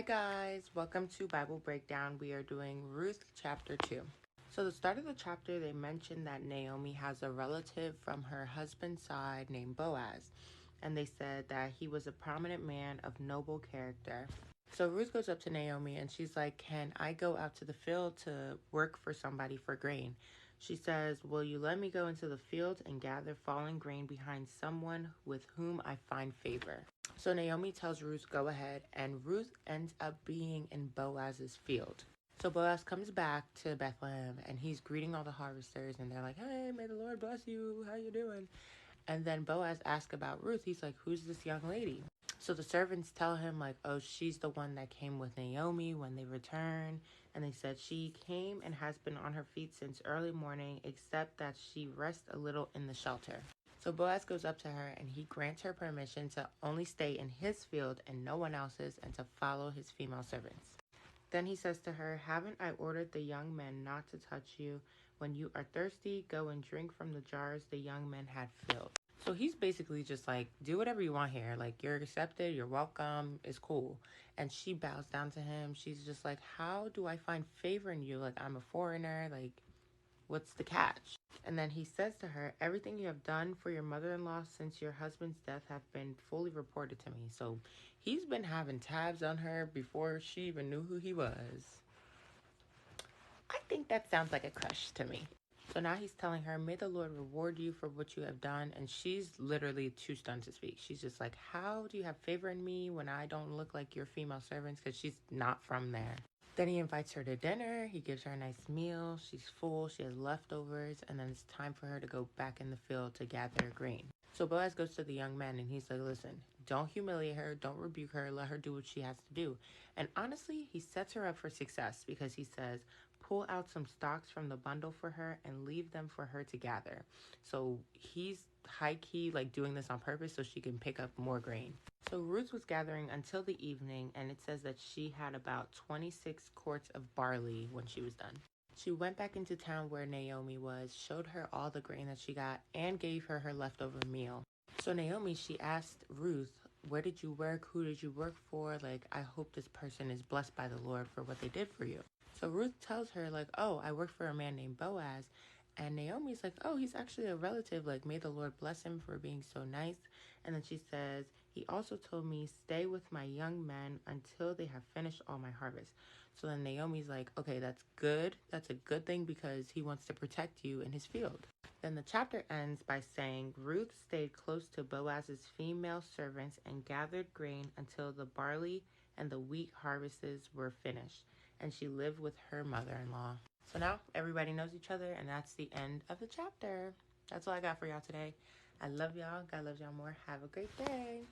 Hi guys, welcome to Bible Breakdown. We are doing Ruth chapter 2. So the start of the chapter, they mentioned that Naomi has a relative from her husband's side named Boaz. And they said that he was a prominent man of noble character. So Ruth goes up to Naomi and she's like, can I go out to the field to work for somebody for grain? She says, will you let me go into the field and gather fallen grain behind someone with whom I find favor? So Naomi tells Ruth, go ahead, and Ruth ends up being in Boaz's field. So Boaz comes back to Bethlehem, and he's greeting all the harvesters, and they're like, hey, may the Lord bless you, how you doing? And then Boaz asks about Ruth. He's like, who's this young lady? So the servants tell him, like, oh, she's the one that came with Naomi when they returned. And they said she came and has been on her feet since early morning, except that she rests a little in the shelter. So Boaz goes up to her and he grants her permission to only stay in his field and no one else's, and to follow his female servants. Then he says to her, haven't I ordered the young men not to touch you? When you are thirsty, go and drink from the jars the young men had filled. So he's basically just like, do whatever you want here. Like, you're accepted, you're welcome, it's cool. And she bows down to him. She's just like, how do I find favor in you? Like, I'm a foreigner, like, what's the catch? And then he says to her, everything you have done for your mother-in-law since your husband's death have been fully reported to me. So he's been having tabs on her before she even knew who he was. I think that sounds like a crush to me. So now he's telling her, may the Lord reward you for what you have done. And she's literally too stunned to speak. She's just like, how do you have favor in me when I don't look like your female servants? Because she's not from there. Then he invites her to dinner. He gives her a nice meal. She's full. She has leftovers. And then it's time for her to go back in the field to gather grain. So Boaz goes to the young man and he's like, listen, don't humiliate her. Don't rebuke her. Let her do what she has to do. And honestly, he sets her up for success because he says, pull out some stalks from the bundle for her and leave them for her to gather. So he's high-key like doing this on purpose so she can pick up more grain. So Ruth was gathering until the evening, and it says that she had about 26 quarts of barley when she was done. She went back into town where Naomi was, showed her all the grain that she got, and gave her her leftover meal. So Naomi, she asked Ruth, where did you work? Who did you work for? Like, I hope this person is blessed by the Lord for what they did for you. So Ruth tells her, like, oh, I work for a man named Boaz. And Naomi's like, oh, he's actually a relative. Like, may the Lord bless him for being so nice. And then she says, he also told me, stay with my young men until they have finished all my harvest. So then Naomi's like, okay, that's good. That's a good thing because he wants to protect you in his field. Then the chapter ends by saying, Ruth stayed close to Boaz's female servants and gathered grain until the barley and the wheat harvests were finished. And she lived with her mother-in-law. So now everybody knows each other, and that's the end of the chapter. That's all I got for y'all today. I love y'all. God loves y'all more. Have a great day.